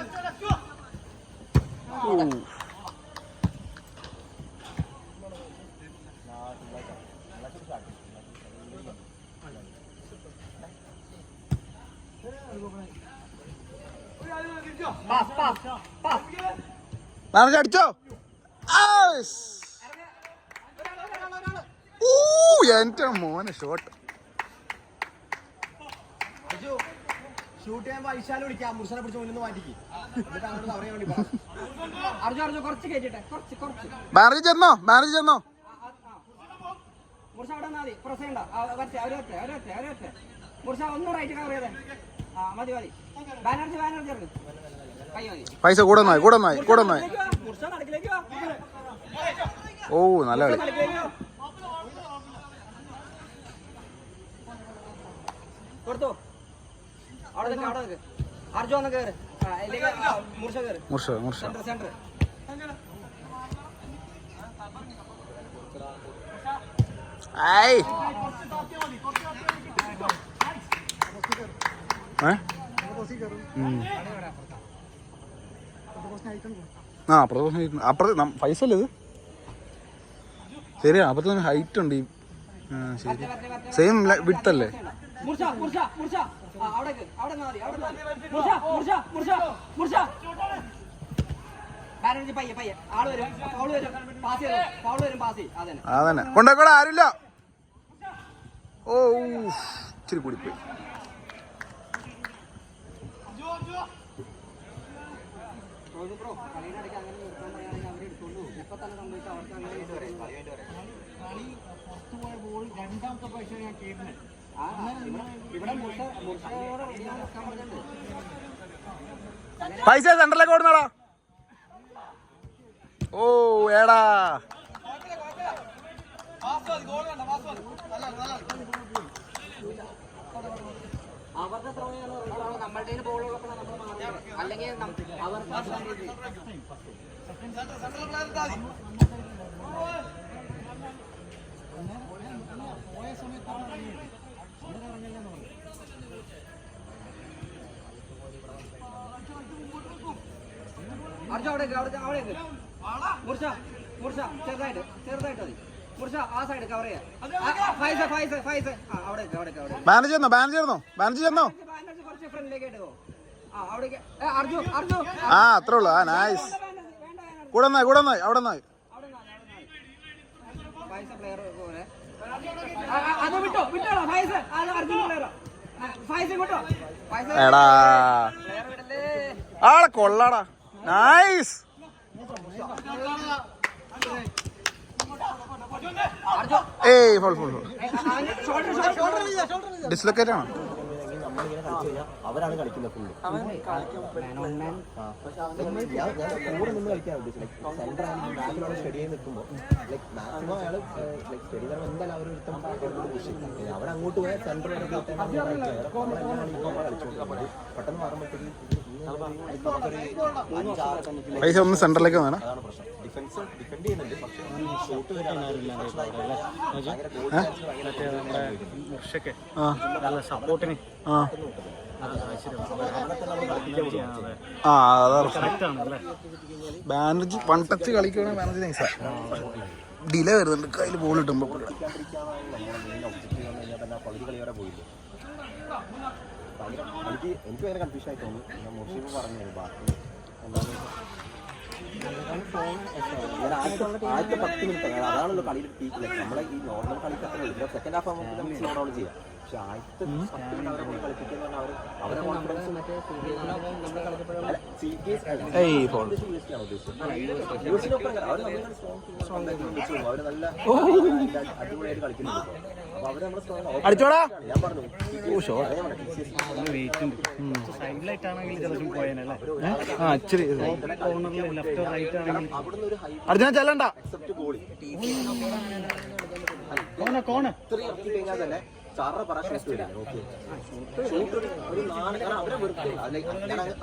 അടിച്ചോ. എന്റെ മോനെ ഷോട്ട്. ഷൂട്ട് ചെയ്യുമ്പോ ഐശാല് വിളിക്കാം. മുർഷനെ പിടിച്ച് മുന്നിൽ മാറ്റിക്ക്. അർജുൻ കുറച്ച് കേട്ടിട്ടെ. മാനേജ് ചെന്നോ. മുർഷ അവിടെ മതി. പ്രസ് ചെയ്യണ്ട. അവരൊറ്റ മുർഷ ഒന്നും റൈറ്റ് കവർ ചെയ്തേ. മതി ബാനർജി ഇറങ്ങി. പൈസ കൂടെ നന്നായി. മുർഷ നടക്കിലേക്ക് വാ. നല്ല കളി. കൊടുത്തു. അവിടെ നിൽക്ക്. അർജു ഒന്ന് കയറ്. മുർഷ സെന്റർ. അപ്പുറത്ത് പൈസ അല്ലേ ഇത്? ശരിയാ. അപ്പുറത്ത് ഹൈറ്റ് ഉണ്ട്. ശരി സെയിം വിട്ടല്ലേ? അതന്നെ കൊണ്ടോക്കൂടെ ആരുമില്ല. ഇച്ചിരി കൂടിപ്പോയി. പൈസ സെന്ററിലേക്ക് ഓടുന്നാടാ. ഏടാ അവരുടെ ത്രോ നമ്മളുടെ ബോളുള്ളപ്പോഴാണ് നമ്മൾ മാറുന്നത്. അല്ലെങ്കിൽ അവർക്ക് അർജു അവിടെ മുർഷ ചെറുതായിട്ട് മതി മുർഷ ആ സൈഡ് കവർ ചെയ്യാം ഫൈസ് അവിടെ ബാനർജി ചെന്നോ കുറച്ച് ഫ്രണ്ടിലേക്ക് ഇട്ടോ അവിടേക്ക് അർജു ആ അത്രേ ഉള്ളു. ആ നൈസ്. കൂടെ നന്നായി അവിടെ നന്നായി. ഫൈസ് പ്ലെയർ പോലെ അത് വിട്ടോളാം ഫൈസ് അത് അർജുൻ പ്ലെയറോ ഫൈസ് വിട്ടോ എടാ പ്ലെയർ വിടല്ലേ ആളെ കൊള്ളാടാ. നൈസ്. ഏയ് ഫുൾ ഡിസ്ലൊക്കേറ്റ് ആണ്. അവരാണ് കളിക്കുന്നത് ഫുള്ള്. കൂടെ നിന്ന് കളിക്കാൻ ഉദ്ദേശിച്ചത് സെന്റർ ആണെങ്കിൽ ബാക്കിലുള്ള സ്റ്റഡി ചെയ്ത് നിൽക്കുമ്പോൾ മാക്സിമം അയാൾ സ്റ്റഡി എന്തായാലും അവർ അവിടെ അങ്ങോട്ട് പോയാൽ സെന്റർ പെട്ടെന്ന് മാറുമ്പോഴത്തേക്ക് പൈസ ഒന്ന് സെന്ററിലേക്ക് വന്നേ. അതാണ് പ്രശ്നം. ഡിഫെൻഡ് ചെയ്യുന്നുണ്ട് പക്ഷേ ഷോട്ട് സപ്പോർട്ടിന് ബാനർജി വൺ ടച്ച് കളിക്കുകയാണെങ്കിൽ ബാനർജി നൈസാ. ഡിലേ വരുന്നുണ്ട് കയ്യിൽ ബോൾ കിട്ടുമ്പോ. പകുതി കളിയോടെ പോയില്ലേ. എനിക്ക് ഭയങ്കര കൺഫ്യൂഷൻ ആയി തോന്നി. ഞാൻ മുർഷിഫ് പറഞ്ഞു ബാക്കി ആദ്യത്തെ 10 മിനിറ്റ് അതാണല്ലോ കളിയുടെ പീക്ക്. നമ്മളെ ഈ നോർമൽ കളിക്കത്ര സെക്കൻഡ് ഹാഫ് ആകുമ്പോൾ നമുക്ക് സ്ലോ ഡൗൺ ചെയ്യാം. പക്ഷെ ആദ്യത്തെ 10 മിനിറ്റ് അവരെ കൊണ്ട് കളിപ്പിക്കുന്ന അവരെ കോൺഫിഡൻസ് അവർ നല്ല അടിപൊളിയായിട്ട് കളിക്കുന്നുണ്ട്. അപ്പൊ അവര് നമ്മളെ അടിച്ചോടാ. ഞാൻ പറഞ്ഞു അർജുന ചെല്ലണ്ട. കഴിഞ്ഞാൽ തന്നെ സാറിനെ പറയാൻ ഷൂട്ട് വരില്ല. ഓക്കെ ഷൂട്ട് ഒരു 4 കാരണം അവരെ വെറുക്കില്ല.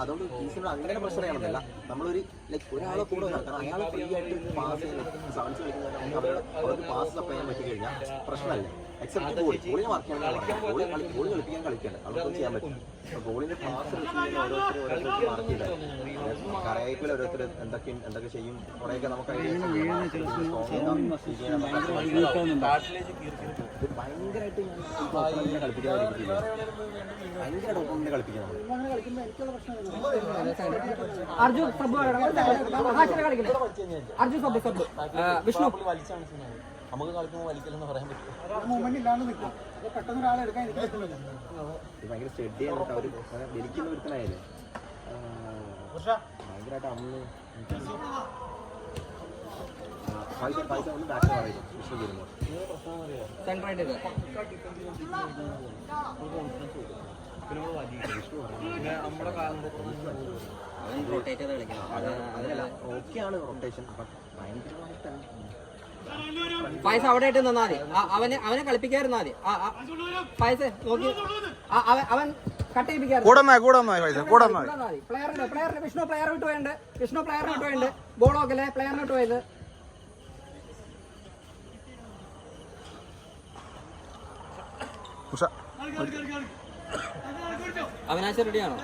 അതുകൊണ്ട് ടീച്ചറിനോട് അങ്ങനെ പ്രഷർ ചെയ്യണമെന്നില്ല. നമ്മളൊരു ഒരാളെ കൂടെ കാരണം അയാളെ ഫ്രീ ആയിട്ട് പാസ് സെവൻസ് കളിക്കുന്നവരെ അവർക്ക് പാസ് സപ്ലൈ ചെയ്യാൻ പറ്റി കഴിഞ്ഞാൽ പ്രശ്നമല്ല. എക്സെപ്റ്റ് ബോളിനെ വർക്ക് ചെയ്യാൻ ബോൾ കളിപ്പിക്കാൻ കളിക്കണ്ട. അതൊന്നും ചെയ്യാൻ പറ്റും. ബോളിന്റെ പാസ് ഓരോരുത്തർ മാർക്ക് ചെയ്താൽ കറയായിപ്പിൽ ഓരോരുത്തർ എന്തൊക്കെ ചെയ്യും കുറേയൊക്കെ നമുക്ക് ഭയങ്കരമായിട്ട് കളിപ്പിക്കാൻ ഭയങ്കരമായിട്ട് കളിപ്പിക്കാൻ അർജുൻ സബ് അർജുൻ സബ് വിഷ്ണു നമുക്ക് കളിക്കുമ്പോൾ വലിക്കലെന്ന് പറയാൻ പറ്റും. ഭയങ്കര സ്റ്റഡി ആയിട്ട് അവർ വലിക്കുന്ന ഒരുത്തനായാലും ഭയങ്കരമായിട്ട് അന്ന് പൈസ ഒന്ന് ബാക്ക് പറയും വിഷ്ണു ചെയ്യുമ്പോൾ ഓക്കെയാണ് റൊട്ടേഷൻ. ഭയങ്കരമായിട്ട് പൈസ അവിടെ ആയിട്ട് നിന്നാ മതി. അവനെ കളിപ്പിക്കാതിരുന്നാ മതി. പൈസ നോക്കി അവൻ കട്ട് ചെയ്യിപ്പിക്കാറുണ്ട്. പ്ലെയറിന് വിഷ്ണു പ്ലെയർ വിട്ട് പോയുണ്ട്. ബോൾ നോക്കല്ലേ പ്ലെയറിന് വിട്ട് പോയത്. അവിനാശ് റെഡിയാണോ?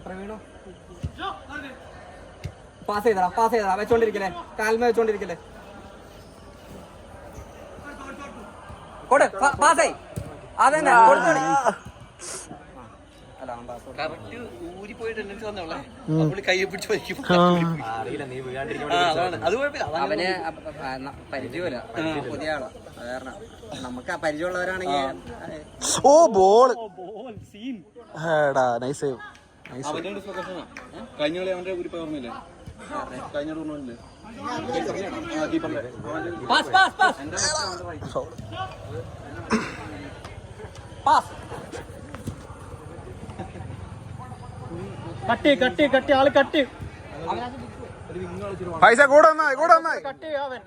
പ്രവീണോ പാസ് ചെയ്തടാ വെച്ചോണ്ടിരിക്കല്ലേ കാൽമ വെച്ചോണ്ടിരിക്കല്ലേ. കൊടു പാസ്സായി അതന്നെ കൊടുത്തോളി. അവന് പരിചയമല്ല, പുതിയ ആളാ. കാരണം നമുക്ക് ആ പരിചയമുള്ളവരാണെങ്കിൽ ഓ ബോൾ നൈസ്. കഴിഞ്ഞ കളി അവന്റെ ഒരു ഓർമ്മയില്ലേ? കഴിഞ്ഞ ടൂർണമെന്റില് കട്ടി ആള് കട്ടി പൈസ കൂടെ നന്നായി കട്ടി അവൻ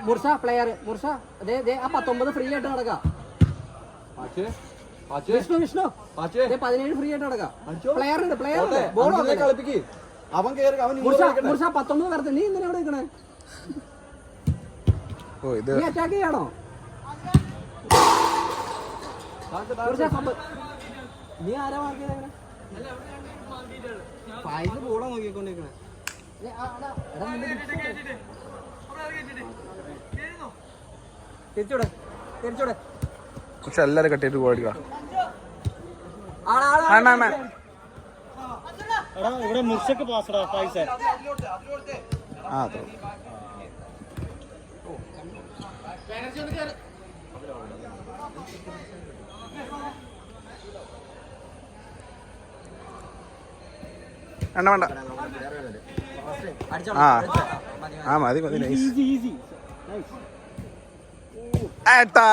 മുർഷ പ്ലെയർ മുർഷ അതെ ആ 19 ഫ്രീ ആയിട്ട് നടക്കാം. വിഷ്ണു 17 ഫ്രീ ആയിട്ട് നടക്കാം. പ്ലെയർ ബോൾ അവൻ കേറി അവൻ മുർഷ 19 കടത്ത്. നീ എന്തിനാ അവിടെ നിൽക്കണേ? ഓ ഇത് നീ അറ്റാക്ക് ചെയ്യാണോ? നീ ആരാ മാർക്കിയത്? ഫൈസ് ബോളാ നോക്കിക്കൊണ്ടിരിക്കണേ. തിരിച്ചൂടെ തിരിച്ചൂടെ. പക്ഷെ എല്ലാരും കട്ടിയിട്ട് പോയിക്കാം. ഇവിടെ മുർഷക്ക് പാസ്ഡാ പൈസ. ആ അത്ര വേണ്ട വേണ്ട. ആ ആ മതി മതി. നൈസ് ഏട്ടാ.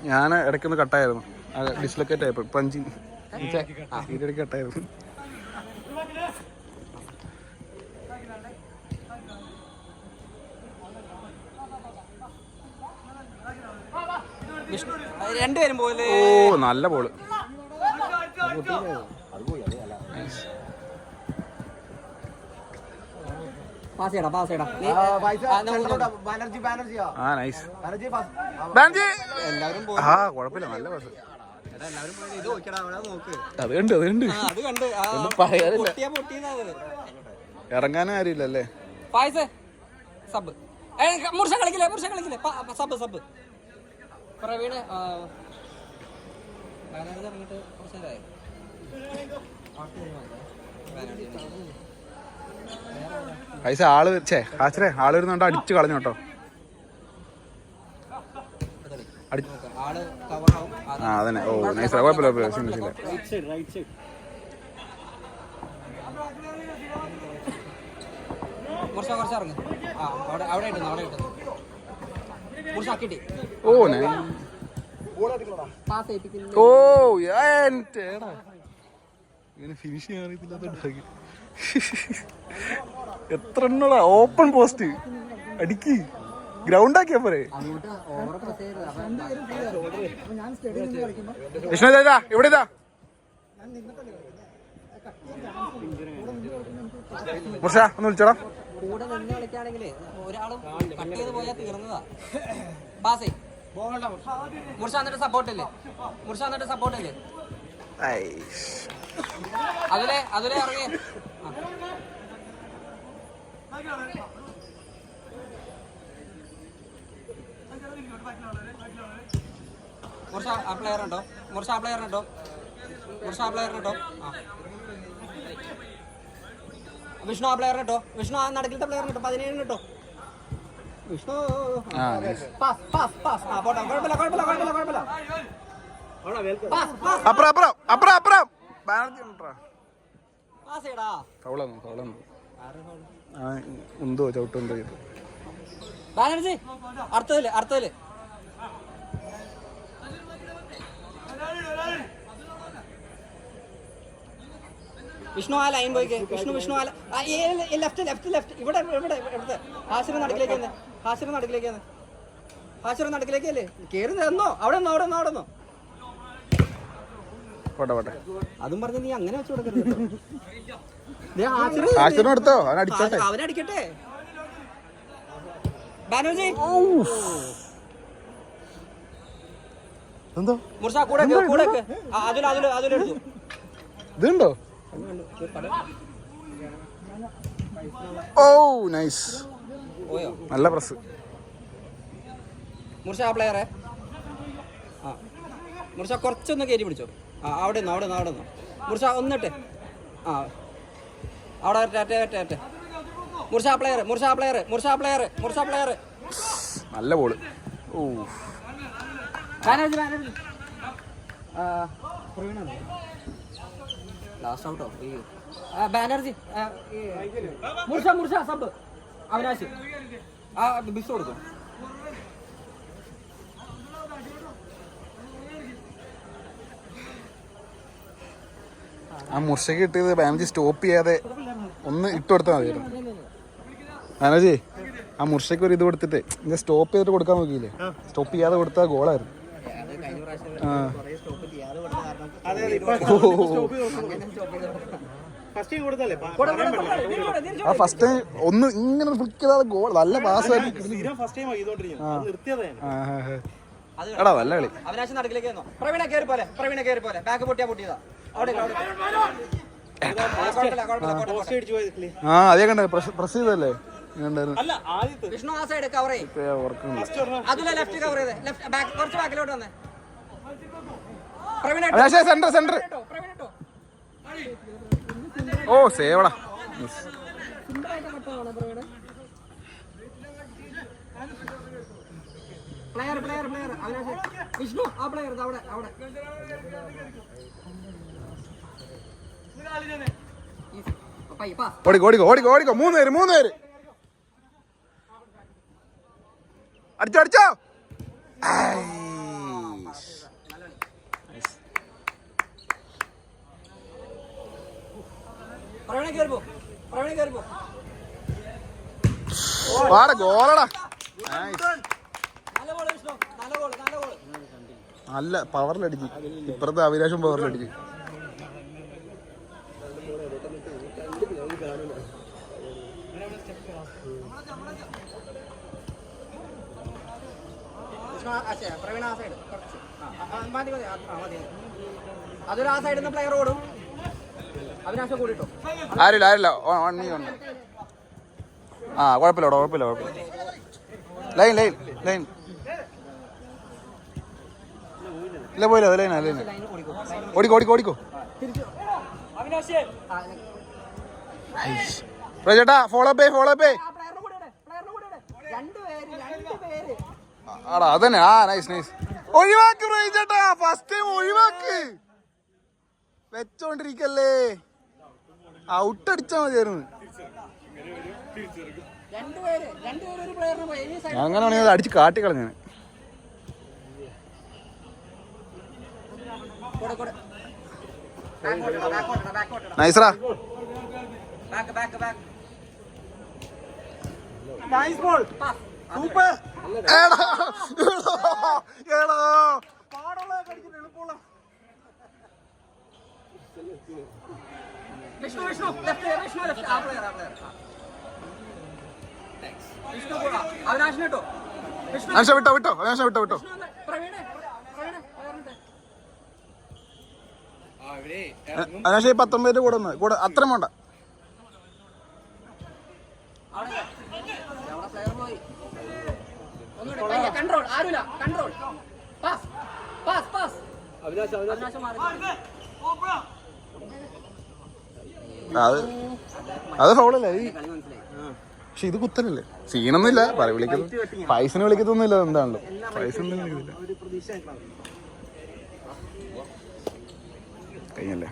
ഞാൻ ഇടയ്ക്കൊന്ന് കട്ടായിരുന്നു. ഡിസ്ലൊക്കേറ്റ് ആയപ്പോ പഞ്ചി ഇതിടയ്ക്ക് കട്ടായിരുന്നു. രണ്ടുപേരും പോലെ. ഓ നല്ല ബോള്. പാസ് ചെയ്യടാ പാസ് ചെയ്യടാ. ആ നൈസ് ബാനർജി. ആ കുഴപ്പമില്ല നല്ല പാസ്. അത് കണ്ട് അത് കണ്ട് പറയാനില്ല. ഇറങ്ങാനും കാര്യമില്ലല്ലേ. പായസേ സബ് മുർഷ കളിക്കില്ലേ മുർഷ കളിക്കില്ലേ. സബ് സബ് പ്രവീണ് ഇറങ്ങിട്ട് കുറച്ച് നേരമായി. പൈസ ആള് ഹാച്ചറേ ആള് വരുന്നുണ്ടോ അടിച്ചു കളഞ്ഞു കേട്ടോ. ആള് കവറാവും. ആ അതന്നെ. ഓ നൈസ്. കുഴപ്പമില്ല റൈറ്റ് സൈഡ് റൈറ്റ് സൈഡ്. മുർഷ കുറച്ച് ഇറങ്ങി. ആ അവിടെ അവിടെ ഇട്ടുന്നു അവിടെ ഇട്ടുന്നു. മുർഷ കിട്ടി. ഓ പാസ് ചെയ്യിപ്പിക്കുന്നു. ഓ എന്റേടാ ഇങ്ങനെ ഫിനിഷ് ചെയ്യാൻ അറിയത്തില്ലാത്ത എത്ര എണ്ണോടാ. ഓപ്പൺ പോസ്റ്റ് അടിക്ക് ഗ്രൗണ്ട് ആക്കിയാ പോരെ. വിഷ്ണു ഇതാ ഇവിടെ ഇതാ. മുർഷ ഒന്ന് വിളിച്ചോടാ. കൂടെ നിന്ന് കളിക്കുകയാണെങ്കിലേ ഒരാളും കട്ട് ചെയ്ത് പോയാൽ തീർന്നതാ. പാസ് മുർഷ എന്നിട്ട് സപ്പോർട്ടില്ലേ. മുർഷ എന്നിട്ട് സപ്പോർട്ടില്ലേ. അതിലെ അതിലെ ഇറങ്ങി. മുർഷ ആ പ്ലെയർ ഉണ്ടോ. മുർഷ ആ പ്ലെയർ ഉണ്ടോ. മുർഷ ആ പ്ലെയർ ഉണ്ടോ. ആ വിഷ്ണു ആ പ്ലെയർ കേട്ടോ. വിഷ്ണു ആ നടുക്കിലത്തെ പ്ലെയർ കേട്ടോ. 17 കേട്ടോ. Vishnu pass pass pass. ആ പോട്ടെ കുഴപ്പമില്ല കുഴപ്പമില്ല കുഴപ്പമില്ല കുഴപ്പമില്ല. അപ്പുറം അപ്പുറം അപ്പുറം അപ്പുറം. ബാനർജി പാസ് ചെയ്യടാ. ഫൗളാണ് ഫൗളാണ്. ഉന്തോ ചവിട്ടുണ്ടോ ചെയ്തു. ബാനർജി അടുത്തതില് അടുത്തതില്. വിഷ്ണു ആ ലൈൻ പോയിക്കേ. വിഷ്ണു വിഷ്ണു ആ ലെഫ്റ്റ് ലെഫ്റ്റ് ലെഫ്റ്റ്. ഇവിടെ ഇവിടെ ഇവിടുത്തെ ഹാസിന് നടുക്കിലേക്ക് തന്നെ. ഹാസിന് നടുക്കിലേക്ക് തന്നെ. ഹാസിന് നടുക്കിലേക്കല്ലേ കയറി നിന്നോ. അവിടെ നിന്നോ അവിടെ നിന്നോ അവിടെ നിന്നോ. പോട്ടെ പോട്ടെ. അതും പറഞ്ഞ് നീ അങ്ങനെ വെച്ചു കൊടുക്കരുത്. എടുത്തോ അവനടിച്ചോട്ടെ. അവനടിക്കട്ടെ. ബാനർജി എന്തോ മുർഷ കൂടെ കൂടെ അതിൽ അതിൽ അതിലെടുത്തു. ഇതുണ്ടോ. ഓ നൈസ്. നല്ല പ്രസ്. മുർഷ ആ പ്ലെയറെ. ആ മുർഷ കുറച്ചൊന്ന് കയറ്റി പിടിച്ചോ. ആ അവിടെ നിന്ന് അവിടെ നിന്ന് അവിടെ നിന്ന്. മുർഷ ഒന്നിട്ടെ. ആ അവിടെ വരട്ടെ. മുർഷ player Mursha player Mursha player Mursha player. നല്ല ബോള്. ഓ ബാനർജി ബാനർജി ലാസ്റ്റ് ഔട്ടോ. ബാനർജി മുർഷ മുർഷ സബ് അവിനാശ് ആ ബിസ് കൊടുക്കും. ആ മുർഷയ്ക്ക് കിട്ടിയത് ബാനർജി സ്റ്റോപ്പ് ചെയ്യാതെ ഒന്ന് ഇട്ടുകൊടുത്താൽ മതിയായിരുന്നു. ബാനർജി ആ മുർഷയ്ക്ക് ഒരു ഇത് കൊടുത്തിട്ട് ഇത് സ്റ്റോപ്പ് ചെയ്തിട്ട് കൊടുക്കാൻ നോക്കിയില്ലേ? സ്റ്റോപ്പ് ചെയ്യാതെ കൊടുത്താൽ ഗോളായിരുന്നു. ആ ഫസ്റ്റ് ടൈം ഒന്ന് ഇങ്ങനെ ഫ്ലിക്ക് ചെയ്താൽ ഗോൾ. നല്ല പാസ്. എടാ നല്ല കളി. അവിനാശം നടക്കിലേക്ക് വന്നോ. പ്രവീണ കയറി പോലെ, പ്രവീണ കയറി പോലെ. ബാക്ക് പൊട്ടിയാ പൊട്ടിയതാ. അവിടെ ആ അതേ കണ്ട പ്രസ് ചെയ്തല്ലേ? വിഷ്ണു ആ സൈഡ് കവർ ചെയ്യും. അതിലെ ലെഫ്റ്റ് കവർ ചെയ്തേ. ലെഫ്റ്റ് ബാക്ക് കുറച്ച് ബാക്കിലോട്ട് വന്നേ. പ്രവീണ സെന്റർ സെന്റർ. പ്രവീണ ഇട്ടോ. ഓ സേവടാ. പ്ലെയർ അവിനാശ്. വിഷ്ണു ആ പ്ലെയർ അവിടെ അവിടെ. ഓടിക്കോ ഓടിക്കോ ഓടിക്കോ ഓടിക്കോ. 3 പേര്. അടിച്ചോ അടിച്ചോ. പ്രവീണ കയറി പോ. പ്രവീണ കയറി പോ. വാടാ ഗോളടാ. നല്ല ഗോൾ വിഷ്ണു. നല്ല ഗോൾ നല്ല ഗോൾ. നല്ല പവറിലടിച്ച്. ഇപ്പുറത്തെ അവിനാശം പവറിലടിച്ച്. പ്രവീണ ആ സൈഡ് കുറച്ച് മതി മതി. അതൊരു ആ സൈഡിൽ നിന്ന് പ്ലെയർ ഓടും. അവിനാശം കൂടിട്ടോ. ആരില്ല ആ കുഴപ്പമില്ല. ലൈൻ ഇല്ല പോയില്ല. ലൈനാ ഓടിക്കോ. ചേട്ടാ ഫോളോ പേ ആടാ അതന്നെ. ആ നൈസ്. ഒഴിവാക്ക് ചേട്ടാ. ഫസ്റ്റ് ടൈം ഒഴിവാക്ക്. വെച്ചോണ്ടിരിക്കല്ലേ. ഔട്ട് അടിച്ചാ മതിയായിരുന്നു. അങ്ങനെയാണെങ്കിൽ അത് അടിച്ച് കാട്ടിക്കളഞ്ഞ. നൈസ്രാ. വിട്ടോ. അനാശ 19 കൂടെ അത്രയും വേണ്ട. കൺട്രോൾ ആരുമില്ല. Control pass. അത് ഫൗളല്ലേ? പക്ഷെ ഇത് കുത്തലല്ലേ? സീനൊന്നുമില്ല. പൈസന് വിളിക്കത്തൊന്നുമില്ല. എന്താണല്ലോ പൈസ കഴിഞ്ഞല്ലേ?